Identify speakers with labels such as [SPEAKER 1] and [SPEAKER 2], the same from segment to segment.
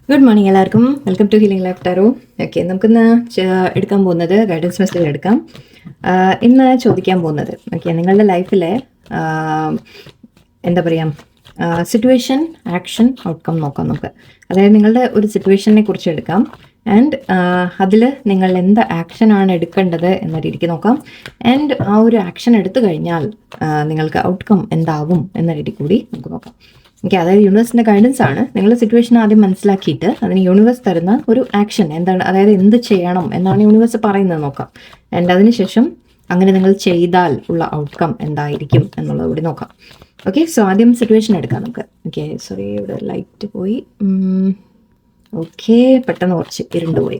[SPEAKER 1] Good morning എല്ലാവർക്കും. Welcome to healing life tarot. Okay, നമുക്കിന്ന് എടുക്കാൻ പോകുന്നത് ഗൈഡൻസ് മെസ്സേജ് എടുക്കാം. ഇന്ന് ചോദിക്കാൻ പോകുന്നത് നിങ്ങളുടെ ലൈഫിലെ എന്താ പറയുക, സിറ്റുവേഷൻ, ആക്ഷൻ, ഔട്ട്കം നോക്കാം നമുക്ക്. അതായത് നിങ്ങളുടെ ഒരു സിറ്റുവേഷനെ കുറിച്ച് എടുക്കാം ആൻഡ് അതിൽ നിങ്ങൾ എന്ത് ആക്ഷനാണ് എടുക്കേണ്ടത് എന്ന രീതിക്ക് നോക്കാം. ആൻഡ് ആ ഒരു ആക്ഷൻ എടുത്തു കഴിഞ്ഞാൽ നിങ്ങൾക്ക് ഔട്ട്കം എന്താവും എന്ന രീതി കൂടി നമുക്ക് നോക്കാം. അതായത് യൂണിവേഴ്സിൻ്റെ ഗൈഡൻസ് ആണ്. നിങ്ങളുടെ സിറ്റുവേഷൻ ആദ്യം മനസ്സിലാക്കിയിട്ട് അതിന് യൂണിവേഴ്സ് തരുന്ന ഒരു ആക്ഷൻ എന്താണ്, അതായത് എന്ത് ചെയ്യണം എന്നാണ് യൂണിവേഴ്സ് പറയുന്നത് നോക്കാം. ആൻഡ് അതിനുശേഷം അങ്ങനെ നിങ്ങൾ ചെയ്താൽ ഉള്ള ഔട്ട്കം എന്തായിരിക്കും എന്നുള്ളത് കൂടി നോക്കാം. ഓക്കെ, സോ ആദ്യം സിറ്റുവേഷൻ എടുക്കാം നമുക്ക്. സോറി, ഇവിടെ ലൈറ്റ് പോയി. പെട്ടെന്ന് കുറച്ച് ഇരുണ്ടുപോയി.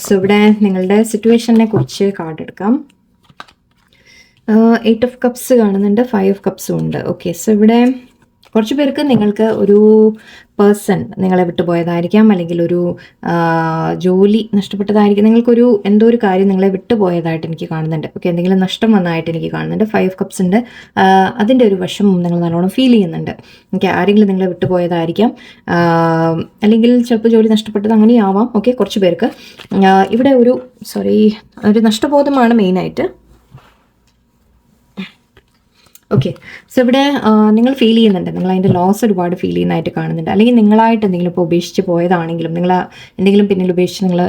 [SPEAKER 1] സോ ഇവിടെ നിങ്ങളുടെ സിറ്റുവേഷനെ കുറിച്ച് കാർഡ് എടുക്കാം. 8 ഓഫ് കപ്സ് കാണുന്നുണ്ട്, 5 ഓഫ് കപ്സും ഉണ്ട്. സോ ഇവിടെ കുറച്ച് പേർക്ക് നിങ്ങൾക്ക് ഒരു പേഴ്സൺ നിങ്ങളെ വിട്ടുപോയതായിരിക്കാം, അല്ലെങ്കിൽ ഒരു ജോലി നഷ്ടപ്പെട്ടതായിരിക്കും. നിങ്ങൾക്കൊരു എന്തോ ഒരു കാര്യം നിങ്ങളെ വിട്ടുപോയതായിട്ട് എനിക്ക് കാണുന്നുണ്ട്. എന്തെങ്കിലും നഷ്ടം വന്നതായിട്ട് എനിക്ക് കാണുന്നുണ്ട്. 5 കപ്സിൻ്റെ അതിൻ്റെ ഒരു വശം നിങ്ങൾ നല്ലോണം ഫീൽ ചെയ്യുന്നുണ്ട്. ആരെങ്കിലും നിങ്ങളെ വിട്ടുപോയതായിരിക്കാം, അല്ലെങ്കിൽ ചിലപ്പോൾ ജോലി നഷ്ടപ്പെട്ടത് അങ്ങനെയാവാം. കുറച്ച് പേർക്ക് ഇവിടെ ഒരു നഷ്ടബോധമാണ് മെയിനായിട്ട്. സോ ഇവിടെ നിങ്ങൾ ഫീൽ ചെയ്യുന്നുണ്ട്, നിങ്ങൾ അതിൻ്റെ ലോസ് ഒരുപാട് ഫീൽ ചെയ്യുന്നതായിട്ട് കാണുന്നുണ്ട്. അല്ലെങ്കിൽ നിങ്ങളായിട്ട് എന്തെങ്കിലും ഇപ്പോൾ ഉപേക്ഷിച്ച് പോയതാണെങ്കിലും, നിങ്ങൾ എന്തെങ്കിലും പിന്നിൽ ഉപേക്ഷിച്ച് നിങ്ങൾ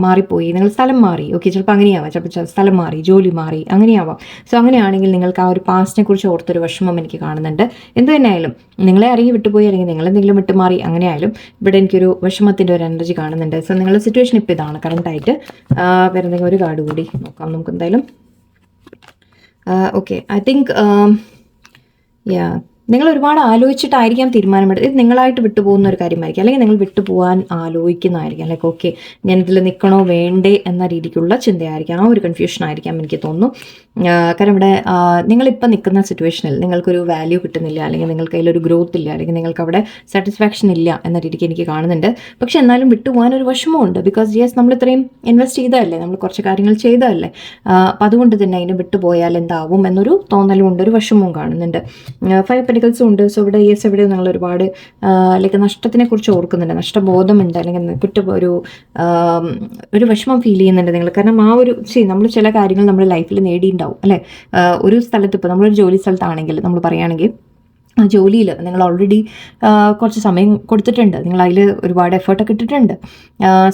[SPEAKER 1] മാറിപ്പോയി, നിങ്ങൾ സ്ഥലം മാറി. ചിലപ്പോൾ അങ്ങനെയാവാം, ചിലപ്പോൾ സ്ഥലം മാറി, ജോലി മാറി, അങ്ങനെയാവാം. സോ അങ്ങനെയാണെങ്കിൽ നിങ്ങൾക്ക് ആ ഒരു പാസ്റ്റിനെ കുറിച്ച് ഓർത്തൊരു വിഷമം എനിക്ക് കാണുന്നുണ്ട്. എന്ത് തന്നെയായാലും നിങ്ങളെ ആരെങ്കിലും വിട്ടുപോയി, അല്ലെങ്കിൽ നിങ്ങൾ എന്തെങ്കിലും വിട്ടുമാറി, അങ്ങനെയായാലും ഇവിടെ എനിക്കൊരു വിഷമത്തിൻ്റെ ഒരു എനർജി കാണുന്നുണ്ട്. സോ നിങ്ങളുടെ സിറ്റുവേഷൻ ഇപ്പോൾ ഇതാണ് കറണ്ടായിട്ട്. വേറെ എന്തെങ്കിലും ഒരു കാർഡ് കൂടി നോക്കാം നമുക്ക് എന്തായാലും. ഐ തിങ്ക് നിങ്ങൾ ഒരുപാട് ആലോചിച്ചിട്ടായിരിക്കാം തീരുമാനമെടുത്തത്. ഇത് നിങ്ങളായിട്ട് വിട്ടുപോകുന്ന ഒരു കാര്യമായിരിക്കും, അല്ലെങ്കിൽ നിങ്ങൾ വിട്ടുപോകാൻ ആലോചിക്കുന്നതായിരിക്കും. ഞാനിതിൽ നിൽക്കണോ വേണ്ടേ എന്ന രീതിക്കുള്ള ചിന്തയായിരിക്കാം. ആ ഒരു കൺഫ്യൂഷൻ ആയിരിക്കാം എനിക്ക് തോന്നുന്നു. കാരണം ഇവിടെ നിങ്ങളിപ്പോൾ നിൽക്കുന്ന സിറ്റുവേഷനിൽ നിങ്ങൾക്കൊരു വാല്യൂ കിട്ടുന്നില്ല, അല്ലെങ്കിൽ നിങ്ങൾക്ക് അതിലൊരു ഗ്രോത്ത് ഇല്ല, അല്ലെങ്കിൽ നിങ്ങൾക്ക് അവിടെ സാറ്റിസ്ഫാക്ഷൻ ഇല്ല എന്ന രീതിക്ക് എനിക്ക് കാണുന്നുണ്ട്. പക്ഷെ എന്നാലും വിട്ടുപോകാൻ ഒരു വിഷമമുണ്ട്. ബിക്കോസ് നമ്മൾ ഇത്രയും ഇൻവെസ്റ്റ് ചെയ്തതല്ലേ, നമ്മൾ കുറച്ച് കാര്യങ്ങൾ ചെയ്തതല്ലേ. അപ്പം അതുകൊണ്ട് തന്നെ അതിനെ വിട്ടുപോയാൽ എന്താവും എന്നൊരു തോന്നലും ഉണ്ട്, ഒരു വിഷമവും കാണുന്നുണ്ട്. 5 പെൻറ്റിക്കിൾസും ഉണ്ട്. സോ ഇവിടെ ഇവിടെ നിങ്ങൾ ഒരുപാട് നഷ്ടത്തിനെ കുറിച്ച് ഓർക്കുന്നുണ്ട്, നഷ്ടബോധമുണ്ട്, അല്ലെങ്കിൽ ഒരു വിഷമം ഫീൽ ചെയ്യുന്നുണ്ട് നിങ്ങൾ. കാരണം ആ ഒരു നമ്മൾ ചില കാര്യങ്ങൾ നമ്മുടെ ലൈഫിൽ നേടിയിട്ടുണ്ടാവും അല്ലേ. ഒരു സ്ഥലത്ത് ഇപ്പോൾ നമ്മളൊരു ജോലി സ്ഥലത്താണെങ്കിൽ നമ്മൾ പറയുകയാണെങ്കിൽ ആ ജോലിയിൽ നിങ്ങൾ ഓൾറെഡി കുറച്ച് സമയം കൊടുത്തിട്ടുണ്ട്, നിങ്ങൾ അതിൽ ഒരുപാട് എഫേർട്ടൊക്കെ ഇട്ടിട്ടുണ്ട്.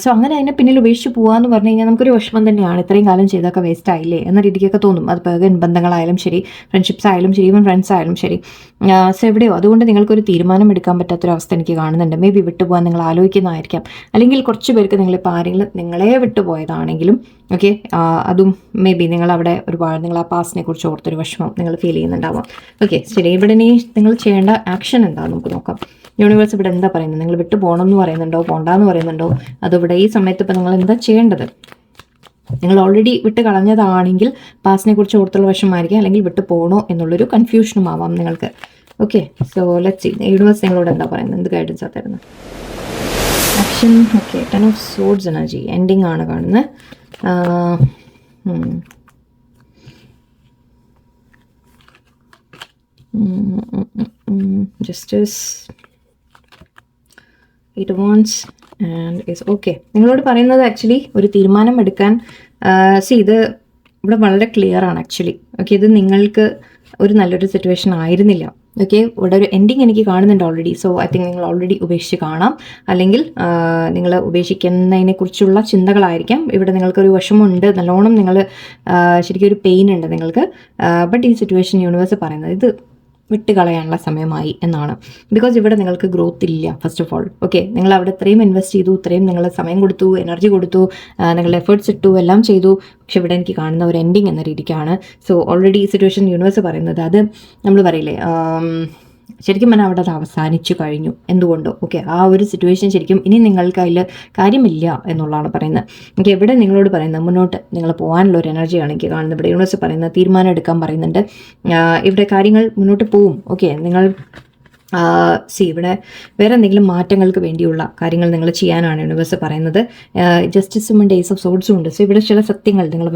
[SPEAKER 1] സോ അങ്ങനെ അതിനെ പിന്നിൽ ഉപേക്ഷിച്ച് പോകാമെന്ന് പറഞ്ഞു കഴിഞ്ഞാൽ നമുക്കൊരു വിഷമം തന്നെയാണ്. ഇത്രയും കാലം ചെയ്തൊക്കെ വേസ്റ്റ് ആയില്ലേ എന്ന രീതിക്കൊക്കെ തോന്നും. അത് ബന്ധങ്ങളായാലും ശരി, ഫ്രണ്ട്ഷിപ്സ് ആയാലും ശരി, ഈവൻ ഫ്രണ്ട്സ് ആയാലും ശരി. സോ എവിടെയോ അതുകൊണ്ട് നിങ്ങൾക്കൊരു തീരുമാനം എടുക്കാൻ പറ്റാത്തൊരവസ്ഥ എനിക്ക് കാണുന്നുണ്ട്. മേ ബി വിട്ടുപോകാൻ നിങ്ങൾ ആലോചിക്കുന്നതായിരിക്കാം, അല്ലെങ്കിൽ കുറച്ച് പേർക്ക് നിങ്ങളിപ്പോൾ ആരെങ്കിലും നിങ്ങളെ വിട്ടുപോയതാണെങ്കിലും അതും മേ ബി നിങ്ങളവിടെ ഒരുപാട് നിങ്ങൾ ആ പാസ്റ്റിനെ കുറിച്ച് ഓർത്തൊരു വിഷമം നിങ്ങൾ ഫീൽ ചെയ്യുന്നുണ്ടാവാം. ശരി, ഇവിടെ ഇനി നിങ്ങൾ ചെയ്യേണ്ട ആക്ഷൻ എന്താണെന്ന് നമുക്ക് നോക്കാം. യൂണിവേഴ്സ് ഇവിടെ എന്താ പറയുന്നത്? നിങ്ങൾ വിട്ടു പോകണമെന്ന് പറയുന്നുണ്ടോ, പോകണ്ടെന്ന് പറയുന്നുണ്ടോ? അതിവിടെ ഈ സമയത്ത് ഇപ്പോൾ നിങ്ങൾ എന്താ ചെയ്യേണ്ടത്? നിങ്ങൾ ഓൾറെഡി വിട്ട് കളഞ്ഞതാണെങ്കിൽ പാസ്റ്റിനെ കുറിച്ച് ഓർത്തുള്ള വിഷമമായിരിക്കും, അല്ലെങ്കിൽ വിട്ടു പോകണോ എന്നുള്ളൊരു കൺഫ്യൂഷനും ആവാം നിങ്ങൾക്ക്. സോ ലെറ്റ്സ് സീ യൂണിവേഴ്സ് നിങ്ങളോട് എന്താ പറയുന്നത്, എന്ത് ഗൈഡൻസ് ആ തരുന്നത്? Action. 10 of swords energy ending ആണ് കാണുന്നത്. Justice, 8 of Wands and is നിങ്ങളോട് പറയുന്നത് ആക്ച്വലി ഒരു തീരുമാനം എടുക്കാൻ ഇത് ഇവിടെ വളരെ ക്ലിയർ ആണ് ആക്ച്വലി. ഇത് നിങ്ങൾക്ക് ഒരു നല്ലൊരു സിറ്റുവേഷൻ ആയിരുന്നില്ല. ഇവിടെ ഒരു എൻഡിങ് എനിക്ക് കാണുന്നുണ്ട് ഓൾറെഡി. സോ ഐ തിങ്ക് നിങ്ങൾ ഓൾറെഡി ഉപേക്ഷിച്ച് കാണാം, അല്ലെങ്കിൽ നിങ്ങൾ ഉപേക്ഷിക്കുന്നതിനെ കുറിച്ചുള്ള ചിന്തകളായിരിക്കാം. ഇവിടെ നിങ്ങൾക്കൊരു വിഷമമുണ്ട്, നല്ലോണം നിങ്ങൾ ശരിക്കും ഒരു പെയിൻ ഉണ്ട് നിങ്ങൾക്ക്. ബട്ട് ഈ സിറ്റുവേഷൻ യൂണിവേഴ്സ് പറയുന്നത് ഇത് വിട്ടുകളയാനുള്ള സമയമായി എന്നാണ്. ബിക്കോസ് ഇവിടെ നിങ്ങൾക്ക് ഗ്രോത്ത് ഇല്ല. ഫസ്റ്റ് ഓഫ് ഓൾ നിങ്ങൾ അവിടെ ഇത്രയും ഇൻവെസ്റ്റ് ചെയ്തു, ഇത്രയും നിങ്ങൾ സമയം കൊടുത്തു, എനർജി കൊടുത്തു, നിങ്ങൾ എഫേർട്സ് ഇട്ടു, എല്ലാം ചെയ്തു. പക്ഷെ ഇവിടെ എനിക്ക് കാണുന്ന ഒരു എൻഡിങ് എന്ന രീതിക്കാണ്. സോ ഓൾറെഡി ഈ സിറ്റുവേഷൻ യൂണിവേഴ്സ് പറയുന്നത് അത് നമ്മൾ പറയില്ലേ, ശരിക്കും പറഞ്ഞാൽ അവിടെ അത് അവസാനിച്ചു കഴിഞ്ഞു. എന്തുകൊണ്ടോ ആ ഒരു സിറ്റുവേഷൻ ശരിക്കും ഇനി നിങ്ങൾക്ക് അതിൽ കാര്യമില്ല എന്നുള്ളതാണ് പറയുന്നത്. എവിടെ നിങ്ങളോട് പറയുന്നത് മുന്നോട്ട് നിങ്ങൾ പോകാനുള്ള ഒരു എനർജിയാണ് എനിക്ക് കാണുന്നത്. ഇവിടെ യൂണിവേഴ്സ് പറയുന്നത് തീരുമാനം എടുക്കാൻ പറയുന്നുണ്ട്. ഇവിടെ കാര്യങ്ങൾ മുന്നോട്ട് പോവും. നിങ്ങൾ ഇവിടെ വേറെ എന്തെങ്കിലും മാറ്റങ്ങൾക്ക് വേണ്ടിയുള്ള കാര്യങ്ങൾ നിങ്ങൾ ചെയ്യാനാണ് യൂണിവേഴ്സ് പറയുന്നത്. ജസ്റ്റിസും ഡേയ്സ് ഓഫ് സോഡ്സും ഉണ്ട്. സോ ഇവിടെ ചില സത്യങ്ങൾ നിങ്ങൾ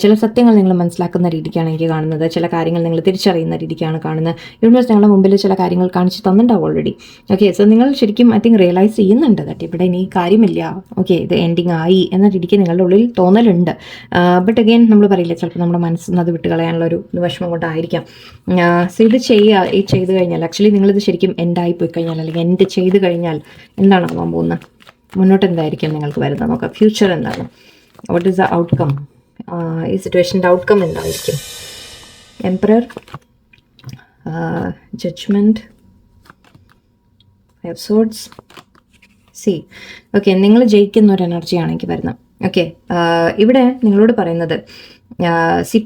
[SPEAKER 1] ചില സത്യങ്ങൾ നിങ്ങൾ മനസ്സിലാക്കുന്ന രീതിക്കാണ് എനിക്ക് കാണുന്നത്. ചില കാര്യങ്ങൾ നിങ്ങൾ തിരിച്ചറിയുന്ന രീതിക്കാണ് കാണുന്നത്. യൂണിവേഴ്സ് നിങ്ങളുടെ മുമ്പിൽ ചില കാര്യങ്ങൾ കാണിച്ച് തന്നിട്ടുണ്ടാവും ഓൾറെഡി. ഓക്കെ, സോ നിങ്ങൾ ശരിക്കും ഐ തിങ്ക് റിയലൈസ് ചെയ്യുന്നുണ്ട് ദാറ്റ് ഇവിടെ ഇനി കാര്യമില്ല, ഓക്കെ ഇത് എൻഡിങ് ആയി എന്ന രീതിക്ക് നിങ്ങളുടെ ഉള്ളിൽ തോന്നലുണ്ട്. ബട്ട് അഗെയിൻ നമ്മൾ പറയില്ല, ചിലപ്പോൾ നമ്മുടെ മനസ്സിൽ അത് വിട്ട് കളയാനുള്ള ഒരു വിഷമം കൊണ്ടായിരിക്കാം. സോ ഇത് ചെയ്ത് കഴിഞ്ഞാൽ ആക്ച്വലി നിങ്ങളിത് ശരിക്കും എൻഡായി പോയി കഴിഞ്ഞാൽ അല്ലെങ്കിൽ എൻഡ് ചെയ്ത് കഴിഞ്ഞാൽ എന്താണ് ആവാൻ പോകുന്നത്, മുന്നോട്ട് എന്തായിരിക്കും നിങ്ങൾക്ക് വരുന്നത് നോക്കാം. ഫ്യൂച്ചർ എന്താണ്, വാട്ട് ഈസ് ദ ഔട്ട്കം, ഈ സിറ്റുവേഷൻ്റെ ഔട്ട്കം എന്തായിരിക്കും. Emperor, judgement, five of swords, see. Okay, നിങ്ങൾ ജയിക്കുന്ന ഒരു എനർജിയാണ് എനിക്ക് വരുന്നത്. ഓക്കെ, ഇവിടെ നിങ്ങളോട് പറയുന്നത്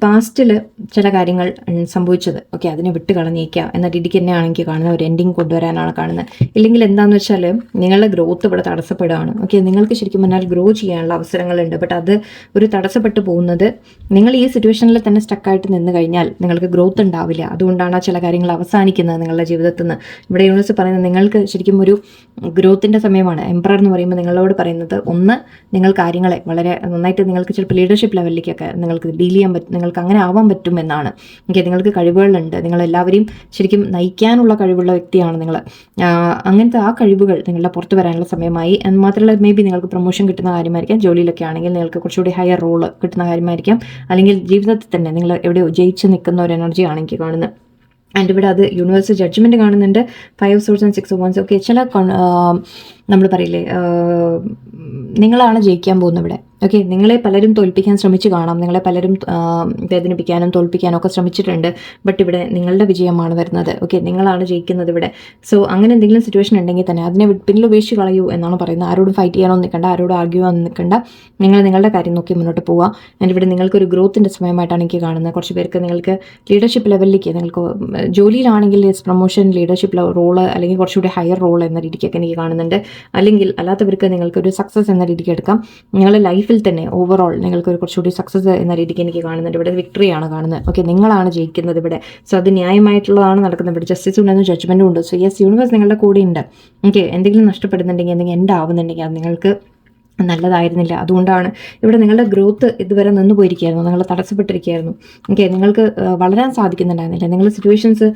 [SPEAKER 1] പാസ്റ്റിൽ ചില കാര്യങ്ങൾ സംഭവിച്ചത്, ഓക്കെ അതിനെ വിട്ട് കളഞ്ഞേക്കുക എന്ന രീതിക്ക് തന്നെയാണ് എനിക്ക് കാണുന്നത്. ഒരു എൻഡിങ് കൊണ്ടുവരാനാണ് കാണുന്നത്. ഇല്ലെങ്കിൽ എന്താണെന്ന് വെച്ചാൽ നിങ്ങളുടെ ഗ്രോത്ത് ഇവിടെ തടസ്സപ്പെടുകയാണ്. ഓക്കെ, നിങ്ങൾക്ക് ശരിക്കും പറഞ്ഞാൽ ഗ്രോ ചെയ്യാനുള്ള അവസരങ്ങളുണ്ട്. ബട്ട് അത് ഒരു തടസ്സപ്പെട്ടു പോകുന്നത് നിങ്ങൾ ഈ സിറ്റുവേഷനിൽ തന്നെ സ്റ്റക്കായിട്ട് നിന്ന് കഴിഞ്ഞാൽ നിങ്ങൾക്ക് ഗ്രോത്ത് ഉണ്ടാവില്ല. അതുകൊണ്ടാണ് ആ ചില കാര്യങ്ങൾ അവസാനിക്കുന്നത് നിങ്ങളുടെ ജീവിതത്തിൽ നിന്ന്. ഇവിടെ യൂണിവേഴ്സ് പറയുന്നത് നിങ്ങൾക്ക് ശരിക്കും ഒരു ഗ്രോത്തിൻ്റെ സമയമാണ്. എംപറർ എന്ന് പറയുമ്പോൾ നിങ്ങളോട് പറയുന്നത്, ഒന്ന് നിങ്ങൾ കാര്യങ്ങളെ വളരെ നന്നായിട്ട് നിങ്ങൾക്ക് ചിലപ്പോൾ ലീഡർഷിപ്പ് ലെവലിലേക്കൊക്കെ നിങ്ങൾക്ക് ഡീൽ ചെയ്യാൻ പറ്റും, നിങ്ങൾക്ക് അങ്ങനെ ആവാൻ പറ്റുമെന്നാണ്. ഓക്കെ, നിങ്ങൾക്ക് കഴിവുകളുണ്ട്, നിങ്ങളെല്ലാവരെയും ശരിക്കും നയിക്കാനുള്ള കഴിവുള്ള വ്യക്തിയാണ് നിങ്ങൾ. അങ്ങനത്തെ ആ കഴിവുകൾ നിങ്ങളുടെ പുറത്ത് വരാനുള്ള സമയമായി. മാത്രമല്ല മേ ബി നിങ്ങൾക്ക് പ്രൊമോഷൻ കിട്ടുന്ന കാര്യമായിരിക്കാം, ജോലിയിലൊക്കെ ആണെങ്കിൽ നിങ്ങൾക്ക് കുറച്ചുകൂടി ഹയർ റോള് കിട്ടുന്ന കാര്യമായിരിക്കാം, അല്ലെങ്കിൽ ജീവിതത്തിൽ തന്നെ നിങ്ങൾ എവിടെയോ ജയിച്ച് നിൽക്കുന്ന ഒരു എനർജിയാണ് എനിക്ക് കാണുന്നത്. ആൻഡ് ഇവിടെ അത് യൂണിവേഴ്സ് ജഡ്ജ്മെൻറ്റ് കാണുന്നുണ്ട്, 5 of Swords and 6 of Wands. Okay, ചില നമ്മൾ പറയില്ലേ നിങ്ങളാണ് ജയിക്കാൻ പോകുന്നത് ഇവിടെ. ഓക്കെ, നിങ്ങളെ പലരും തോൽപ്പിക്കാൻ ശ്രമിച്ചു കാണാം, നിങ്ങളെ പലരും വേദനിപ്പിക്കാനും തോൽപ്പിക്കാനും ഒക്കെ ശ്രമിച്ചിട്ടുണ്ട്. ബട്ട് ഇവിടെ നിങ്ങളുടെ വിജയമാണ് വരുന്നത്. ഓക്കെ, നിങ്ങളാണ് ജയിക്കുന്നത് ഇവിടെ. സോ അങ്ങനെ എന്തെങ്കിലും സിറ്റുവേഷൻ ഉണ്ടെങ്കിൽ തന്നെ അതിനെ പിന്നിൽ ഉപേക്ഷിച്ച് കളയൂ എന്നാണ് പറയുന്നത്. ആരോടും ഫൈറ്റ് ചെയ്യാനോ നിൽക്കണ്ട, ആരോടും ആർഗ്യൂ ചെയ്യാൻ നിൽക്കണ്ട, നിങ്ങൾ നിങ്ങളുടെ കാര്യം നോക്കി മുന്നോട്ട് പോവുക. ആൻഡ് ഇവിടെ നിങ്ങൾക്കൊരു ഗ്രോത്തിൻ്റെ സമയമായിട്ടാണ് എനിക്ക് കാണുന്നത്. കുറച്ച് പേർക്ക് നിങ്ങൾക്ക് ലീഡർഷിപ്പ് ലെവലിലേക്ക്, നിങ്ങൾക്ക് ജോലിയിലാണെങ്കിൽ പ്രൊമോഷൻ, ലീഡർഷിപ്പ് റോള് അല്ലെങ്കിൽ കുറച്ചുകൂടി ഹയർ റോൾ എന്ന രീതിക്കൊക്കെ എനിക്ക് കാണുന്നുണ്ട്. അല്ലെങ്കിൽ അല്ലാത്തവർക്ക് നിങ്ങൾക്കൊരു സക്സസ് എന്ന രീതിക്ക് എടുക്കാം. നിങ്ങളുടെ ലൈഫിൽ തന്നെ ഓവറോൾ നിങ്ങൾക്കൊരു കുറച്ചുകൂടി സക്സസ് എന്ന രീതിക്ക് എനിക്ക് കാണുന്നുണ്ട്. ഇവിടെ വിക്ടറിയാണ് കാണുന്നത്. ഓക്കെ, നിങ്ങളാണ് ജയിക്കുന്നത് ഇവിടെ. സോ അത് ന്യായമായിട്ടുള്ളതാണ് നടക്കുന്നത്. ഇവിടെ ജസ്റ്റിസ് ഉണ്ടെന്നും ജഡ്ജ്മെൻറ്റും ഉണ്ട്. സോ യെസ്, യൂണിവേഴ്സ് നിങ്ങളുടെ കൂടെ ഉണ്ട്. ഓക്കെ, എന്തെങ്കിലും നഷ്ടപ്പെടുന്നുണ്ടെങ്കിൽ, എന്തെങ്കിലും എൻഡ് ആവുന്നുണ്ടെങ്കിൽ അത് നിങ്ങൾക്ക് നല്ലതായിരുന്നില്ല. അതുകൊണ്ടാണ് ഇവിടെ നിങ്ങളുടെ ഗ്രോത്ത് ഇതുവരെ നിന്ന് പോയിരിക്കുകയായിരുന്നു, നിങ്ങൾ തടസ്സപ്പെട്ടിരിക്കുകയായിരുന്നു. ഓക്കെ, നിങ്ങൾക്ക് വളരാൻ സാധിക്കുന്നുണ്ടായിരുന്നില്ല. നിങ്ങളുടെ സിറ്റുവേഷൻസ്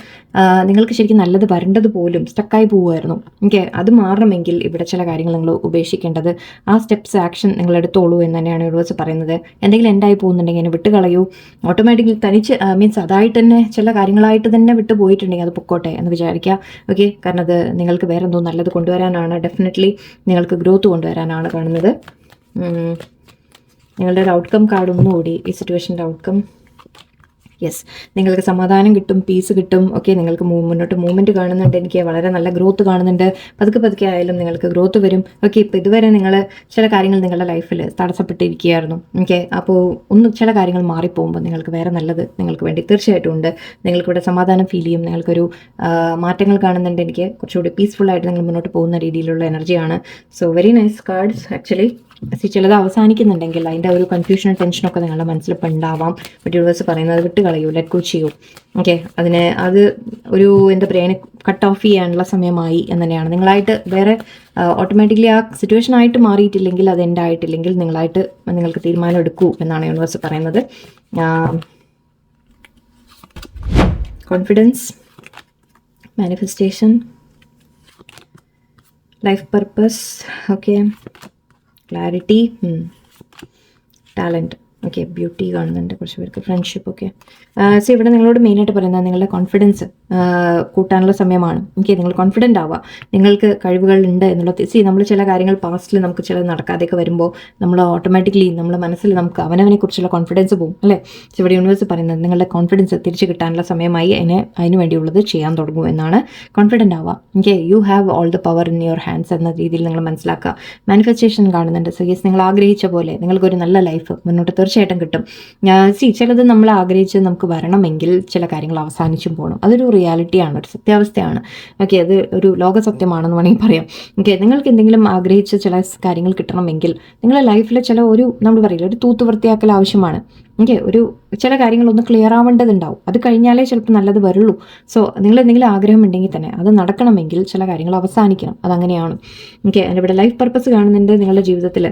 [SPEAKER 1] നിങ്ങൾക്ക് ശരിക്കും നല്ലത് വരേണ്ടത് പോലും സ്റ്റക്കായി പോവുമായിരുന്നു. ഓക്കെ, അത് മാറണമെങ്കിൽ ഇവിടെ ചില കാര്യങ്ങൾ നിങ്ങൾ ഉപേക്ഷിക്കേണ്ടത്, ആ സ്റ്റെപ്സ് ആക്ഷൻ നിങ്ങൾ എടുത്തോളൂ എന്ന് തന്നെയാണ് യൂണിവേഴ്സ് പറയുന്നത്. എന്തെങ്കിലും എൻഡായി പോകുന്നുണ്ടെങ്കിൽ അതിനെ വിട്ട് കളയൂ. ഓട്ടോമാറ്റിക്കലി തനിച്ച് മീൻസ് അതായിട്ട് തന്നെ ചില കാര്യങ്ങളായിട്ട് തന്നെ വിട്ടു പോയിട്ടുണ്ടെങ്കിൽ അത് പൊക്കോട്ടെ എന്ന് വിചാരിക്കുക. ഓക്കെ, കാരണം അത് നിങ്ങൾക്ക് വേറെ എന്തോ നല്ലത് കൊണ്ടുവരാനാണ്, ഡെഫിനറ്റ്ലി നിങ്ങൾക്ക് ഗ്രോത്ത് കൊണ്ടുവരാനാണ് കാണുന്നത്. നിങ്ങളുടെ ഒരു ഔട്ട്കം കാർഡ് ഒന്നുകൂടി, ഈ സിറ്റുവേഷൻ്റെ ഔട്ട്കം. യെസ്, നിങ്ങൾക്ക് സമാധാനം കിട്ടും, പീസ് കിട്ടും. ഓക്കെ, നിങ്ങൾക്ക് മുന്നോട്ട് മൂവ്മെൻറ്റ് കാണുന്നുണ്ട്, എനിക്ക് വളരെ നല്ല ഗ്രോത്ത് കാണുന്നുണ്ട്. പതുക്കെ ആയാലും നിങ്ങൾക്ക് ഗ്രോത്ത് വരും. ഓക്കെ, ഇപ്പോൾ ഇതുവരെ നിങ്ങൾ ചില കാര്യങ്ങൾ നിങ്ങളുടെ ലൈഫിൽ തടസ്സപ്പെട്ടിരിക്കുകയായിരുന്നു. ഓക്കെ, അപ്പോൾ ചില കാര്യങ്ങൾ മാറിപ്പോകുമ്പോൾ നിങ്ങൾക്ക് വേറെ നല്ലത് നിങ്ങൾക്ക് വേണ്ടി തീർച്ചയായിട്ടും ഉണ്ട്. നിങ്ങൾക്കിവിടെ സമാധാനം ഫീൽ ചെയ്യും, നിങ്ങൾക്കൊരു മാറ്റങ്ങൾ കാണുന്നുണ്ട്. എനിക്ക് കുറച്ചുകൂടി പീസ്ഫുള്ളായിട്ട് നിങ്ങൾ മുന്നോട്ട് പോകുന്ന രീതിയിലുള്ള എനർജിയാണ്. So very nice cards actually. ചിലത് അവസാനിക്കുന്നുണ്ടെങ്കിൽ അതിൻ്റെ ഒരു കൺഫ്യൂഷനും ടെൻഷനൊക്കെ നിങ്ങളുടെ മനസ്സിൽ ഇപ്പോൾ ഉണ്ടാവാം. ബട്ട് യൂണിവേഴ്സ് പറയുന്നത് വിട്ട് കളയൂ, ലെറ്റ് ഗോ ചെയ്യൂ. ഓക്കെ, അത് ഒരു എന്താ പറയുക, അതിനെ കട്ട് ഓഫ് ചെയ്യാനുള്ള സമയമായി എന്ന് തന്നെയാണ്. നിങ്ങളായിട്ട് വേറെ ഓട്ടോമാറ്റിക്കലി ആ സിറ്റുവേഷൻ ആയിട്ട് മാറിയിട്ടില്ലെങ്കിൽ, അത് എൻ്റെ ആയിട്ടില്ലെങ്കിൽ നിങ്ങൾക്ക് തീരുമാനം എടുക്കൂ എന്നാണ് യൂണിവേഴ്സ് പറയുന്നത്. Confidence, manifestation, life purpose, okay, clarity, talent, okay, beauty കാണുന്നുണ്ട് കുറച്ച് പേർക്ക്, ഫ്രണ്ട്ഷിപ്പ്. ഓക്കെ, സോ ഇവിടെ നിങ്ങളോട് മെയിനായിട്ട് പറയുന്നത് നിങ്ങളുടെ കോൺഫിഡൻസ് കൂട്ടാനുള്ള സമയമാണ്. ഓക്കെ, നിങ്ങൾ കോൺഫിഡൻ്റ് ആവുക, നിങ്ങൾക്ക് കഴിവുകളുണ്ട് എന്നുള്ളത്. നമ്മൾ ചില കാര്യങ്ങൾ പാസ്റ്റിൽ നമുക്ക് ചിലത് നടക്കാതെയൊക്കെ വരുമ്പോൾ നമ്മൾ ഓട്ടോമാറ്റിക്കലി നമ്മുടെ മനസ്സിൽ നമുക്ക് അവനവനെ കുറിച്ചുള്ള കോൺഫിഡൻസ് പോകും അല്ലേ. സോ ഇവിടെ യൂണിവേഴ്സ് പറയുന്നത് നിങ്ങളുടെ കോൺഫിഡൻസ് തിരിച്ച് കിട്ടാനുള്ള സമയമായി, അതിന് വേണ്ടിയുള്ളത് ചെയ്യാൻ തുടങ്ങും എന്നാണ്. കോൺഫിഡൻ്റ് ആവുക. Okay, you have all the power in your hands എന്ന രീതിയിൽ നിങ്ങൾ മനസ്സിലാക്കുക. മാനിഫെസ്റ്റേഷൻ കാണുന്നുണ്ട്. സോ യെസ്, നിങ്ങൾ ആഗ്രഹിച്ച പോലെ നിങ്ങൾക്കൊരു നല്ല ലൈഫ് മുന്നോട്ട് തീർച്ചയായിട്ടും കിട്ടും. ചിലത് നമ്മൾ ആഗ്രഹിച്ച് നമുക്ക് വരണമെങ്കിൽ ചില കാര്യങ്ങൾ അവസാനിച്ചും പോകണം. അതൊരു റിയാലിറ്റിയാണ്, ഒരു സത്യാവസ്ഥയാണ്. ഓക്കെ, അത് ഒരു ലോക സത്യമാണെന്ന് വേണമെങ്കിൽ പറയാം. ഓക്കെ, നിങ്ങൾക്ക് എന്തെങ്കിലും ആഗ്രഹിച്ച ചില കാര്യങ്ങൾ കിട്ടണമെങ്കിൽ നിങ്ങളുടെ ലൈഫിൽ നമ്മൾ പറയില്ല, ഒരു തൂത്ത് വൃത്തിയാക്കൽ ആവശ്യമാണ്. ഓക്കെ, ഒരു ചില കാര്യങ്ങളൊന്ന് ക്ലിയർ ആവേണ്ടതുണ്ടാവും. അത് കഴിഞ്ഞാലേ ചിലപ്പോൾ നല്ലത് വരുള്ളൂ. സോ നിങ്ങൾ എന്തെങ്കിലും ആഗ്രഹം ഉണ്ടെങ്കിൽ തന്നെ അത് നടക്കണമെങ്കിൽ ചില കാര്യങ്ങൾ അവസാനിക്കണം. അതങ്ങനെയാണ്. ഓക്കെ, അതിൻ്റെ ഇവിടെ ലൈഫ് പർപ്പസ് കാണുന്നുണ്ട്. നിങ്ങളുടെ ജീവിതത്തിൽ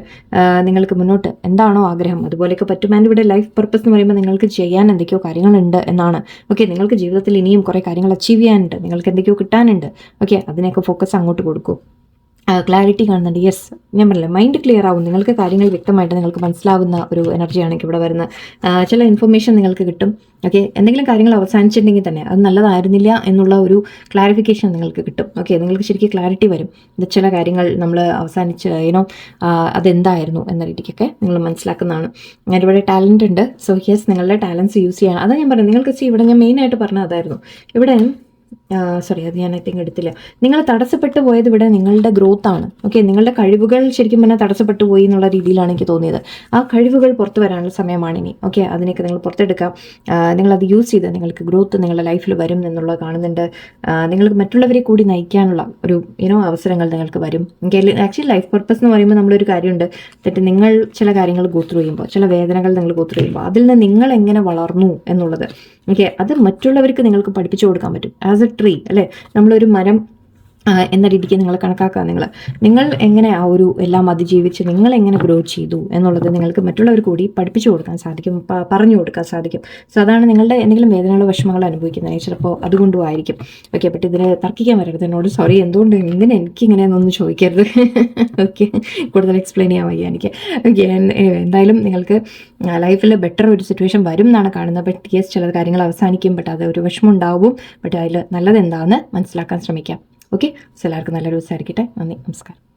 [SPEAKER 1] നിങ്ങൾക്ക് മുന്നോട്ട് എന്താണോ ആഗ്രഹം അതുപോലെയൊക്കെ പറ്റും. അതിൻ്റെ ഇവിടെ ലൈഫ് പർപ്പസ് എന്ന് പറയുമ്പോൾ നിങ്ങൾക്ക് ചെയ്യാൻ എന്തൊക്കെയോ കാര്യങ്ങളുണ്ട് എന്നാണ്. ഓക്കെ, നിങ്ങൾക്ക് ജീവിതത്തിൽ ഇനിയും കുറേ കാര്യങ്ങൾ അച്ചീവ് ചെയ്യാനുണ്ട്, നിങ്ങൾക്ക് എന്തൊക്കെയോ കിട്ടാനുണ്ട്. ഓക്കെ, അതിനൊക്കെ ഫോക്കസ് അങ്ങോട്ട് കൊടുക്കൂ. ക്ലാരിറ്റി കാണുന്നുണ്ട്. യെസ്, ഞാൻ പറഞ്ഞില്ലേ, മൈൻഡ് ക്ലിയർ ആവും. നിങ്ങൾക്ക് കാര്യങ്ങൾ വ്യക്തമായിട്ട് നിങ്ങൾക്ക് മനസ്സിലാവുന്ന ഒരു എനർജിയാണ് ഇവിടെ വരുന്നത്. ചില ഇൻഫർമേഷൻ നിങ്ങൾക്ക് കിട്ടും. ഓക്കെ, എന്തെങ്കിലും കാര്യങ്ങൾ അവസാനിച്ചിട്ടുണ്ടെങ്കിൽ തന്നെ അത് നല്ലതായിരുന്നില്ല എന്നുള്ള ഒരു ക്ലാരിഫിക്കേഷൻ നിങ്ങൾക്ക് കിട്ടും. ഓക്കെ, നിങ്ങൾക്ക് ശരിക്കും ക്ലാരിറ്റി വരും. ഇത് ചില കാര്യങ്ങൾ നമ്മൾ അവസാനിച്ച് അതെന്തായിരുന്നു എന്ന രീതിക്കൊക്കെ നിങ്ങൾ മനസ്സിലാക്കുന്നതാണ്. ഞാനിവിടെ ടാലൻ്റ് ഉണ്ട്. സോ യെസ്, നിങ്ങളുടെ ടാലൻസ് യൂസ് ചെയ്യണം. അതാണ് ഞാൻ പറയുന്നത്. നിങ്ങൾക്ക് ഇവിടെ ഞാൻ മെയിനായിട്ട് പറഞ്ഞത് അതായിരുന്നു. ഇവിടെ സോറി, അത് ഞാൻ ഐ തിങ്ക് എടുത്തില്ല. നിങ്ങൾ തടസ്സപ്പെട്ടു പോയത് ഇവിടെ നിങ്ങളുടെ ഗ്രോത്ത് ആണ്. ഓക്കെ, നിങ്ങളുടെ കഴിവുകൾ ശരിക്കും പറഞ്ഞാൽ തടസ്സപ്പെട്ടു പോയി എന്നുള്ള രീതിയിലാണ് എനിക്ക് തോന്നിയത്. ആ കഴിവുകൾ പുറത്തു വരാനുള്ള സമയമാണ് ഇനി. ഓക്കെ, അതിനൊക്കെ നിങ്ങൾ പുറത്തെടുക്കാം. നിങ്ങളത് യൂസ് ചെയ്ത് നിങ്ങൾക്ക് ഗ്രോത്ത് നിങ്ങളുടെ ലൈഫിൽ വരും എന്നുള്ളത് കാണുന്നുണ്ട്. നിങ്ങൾക്ക് മറ്റുള്ളവരെ കൂടി നയിക്കാനുള്ള ഒരു അവസരങ്ങൾ നിങ്ങൾക്ക് വരും. ആക്ച്വലി ലൈഫ് പർപ്പസ് എന്ന് പറയുമ്പോൾ നമ്മളൊരു കാര്യമുണ്ട്. തെറ്റ് നിങ്ങൾ ചില കാര്യങ്ങൾ ഗോ ത്രൂ ചെയ്യുമ്പോൾ, ചില വേദനകൾ നിങ്ങൾ ഗോ ത്രൂ ചെയ്യുമ്പോൾ അതിൽ നിന്ന് നിങ്ങൾ എങ്ങനെ വളർന്നു എന്നുള്ളത്, ഓക്കെ, അത് മറ്റുള്ളവർക്ക് നിങ്ങൾക്ക് പഠിപ്പിച്ചു കൊടുക്കാൻ പറ്റും. ആസ് എ ട്രീ അല്ലേ, നമ്മളൊരു മരം എന്ന രീതിക്ക് നിങ്ങൾ കണക്കാക്കുക. നിങ്ങൾ എങ്ങനെ ആ ഒരു എല്ലാം അതിജീവിച്ച് നിങ്ങൾ എങ്ങനെ ഗ്രോ ചെയ്തു എന്നുള്ളത് നിങ്ങൾക്ക് മറ്റുള്ളവർ കൂടി പഠിപ്പിച്ചു കൊടുക്കാൻ സാധിക്കും, പറഞ്ഞു കൊടുക്കാൻ സാധിക്കും. സോ അതാണ് നിങ്ങളുടെ എന്തെങ്കിലും വേദനകളോ വിഷമങ്ങളോ അനുഭവിക്കുന്നത് ചിലപ്പോൾ അതുകൊണ്ടും ആയിരിക്കും. ഓക്കെ, ബട്ട് ഇതിന് തർക്കിക്കാൻ വരരുത് എന്നോട്. സോറി, എന്തുകൊണ്ട് ഇങ്ങനെ എനിക്കിങ്ങനെയൊന്നും ചോദിക്കരുത്. ഓക്കെ, കൂടുതൽ എക്സ്പ്ലെയിൻ ചെയ്യാൻ വയ്യ എനിക്ക്. ഓക്കെ, എന്തായാലും നിങ്ങൾക്ക് ലൈഫിൽ ബെറ്റർ ഒരു സിറ്റുവേഷൻ വരും എന്നാണ് കാണുന്നത്. ബട്ട് യെസ്, ചില കാര്യങ്ങൾ അവസാനിക്കും. ബട്ട് അത് ഒരു വിഷമം ഉണ്ടാവും. ബട്ട് അതിൽ നല്ലത് എന്താണെന്ന് മനസ്സിലാക്കാൻ ശ്രമിക്കാം. ഓക്കെ, എല്ലാവർക്കും നല്ലൊരു ദിവസമായിരിക്കട്ടെ. നന്ദി, നമസ്കാരം.